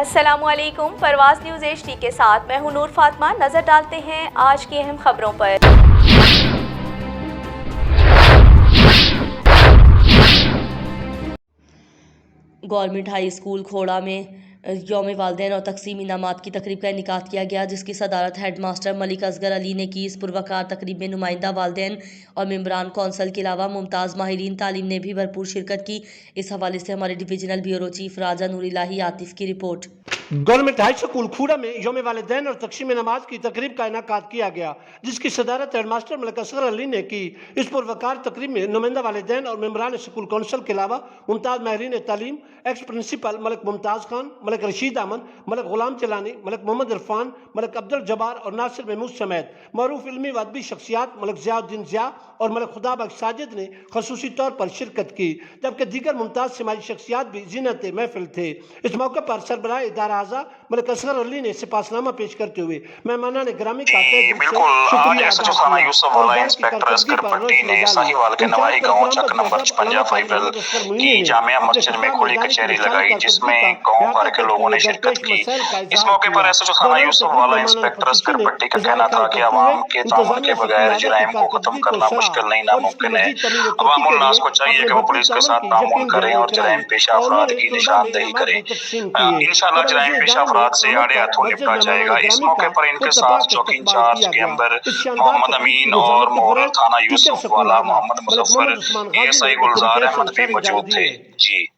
अस्सलामु अलैकुम। परवाज़ news HD के साथ मैं हूं नूर फातिमा। नजर डालते हैं आज की अहम खबरों पर। गवर्नमेंट हाई स्कूल खोड़ा में यौम वालिदैन और तकसीम इनामात की तकरीब का इनेकाद किया गया, जिसकी सदारत हेड मास्टर मलिक असगर अली ने की। इस पुरवकार तकरीब में नुमाइंदा वालिदैन और मेंबरान कौंसल के अलावा मुमताज़ माहिरीन तालीम ने भी भरपूर शिरकत की। इस हवाले से हमारे डिविजनल ब्यूरो चीफ राजा नूरिल्लाही आतिफ की रिपोर्ट। गवर्नमेंट हाई स्कूल खूड़ा में यौम वालिदैन और तकसीम नमाज की तकरीब का इनेकाद किया गया, जिसकी सदारत हेडमास्टर मलिक असगर अली ने की। इस पुरवकार तकरीब में नुमाइंदा वालिदैन और मेंबरान स्कूल कौंसल के अलावा मुमताज़ माहिरीन तालीम, एक्स प्रिंसिपल मलिक मुमताज़ खान, मलिक रशीद अहमद, मलिक गुलाम चलानी, मलिक मोहम्मद इरफान, मलिक अब्दुल जब्बार और नासिर महमूद समेत मरूफ इल्मी व अदबी शख्सियात मलिक ज़ियाउद्दीन ज़िया और मलिक खुदा बख्श साजिद ने खसूसी तौर पर शिरकत की, जबकि दीगर मुमताज़ समाजी शख्सियात भी ज़ीनत महफिल थे। इस मौके पर सरबराह इदारा आज़ा मलिक असगर अली ने सिपासनामा पेश करते हुए मेहमानान गिरामी का थाना यूसुफ वाला इंस्पेक्टर असगर पट्टी ने साहिवाल के नवाही गांव चक नंबर 55 फाइवल की जामिया मस्जिद में खुली कचहरी लगाई, जिसमें गांव भर के लोगों ने शिरकत की। इस मौके पर एसएचओ थाना यूसुफ वाला इंस्पेक्टर असगर पट्टी का कहना था कि अवाम के ताउन के बगैर जराइम को खत्म करना मुश्किल नहीं नामुमकिन है। अवामुल नास को चाहिए कि वो पुलिस के साथ तामुन करें और जराइम पेशा अफराद की निशानदेही करें। इंशाअल्लाह जराइम पेशा अफराद से आड़े हाथों निपटा जाएगा। इस मौके पर इनके साथ चौकी इंचार्ज कैम्बर मोहम्मद अमीन और मोहरल थाना यूसुफ वाला मोहम्मद मुजफ्फर, एएसआई गुलजार अहमद भी मौजूद थे। जी।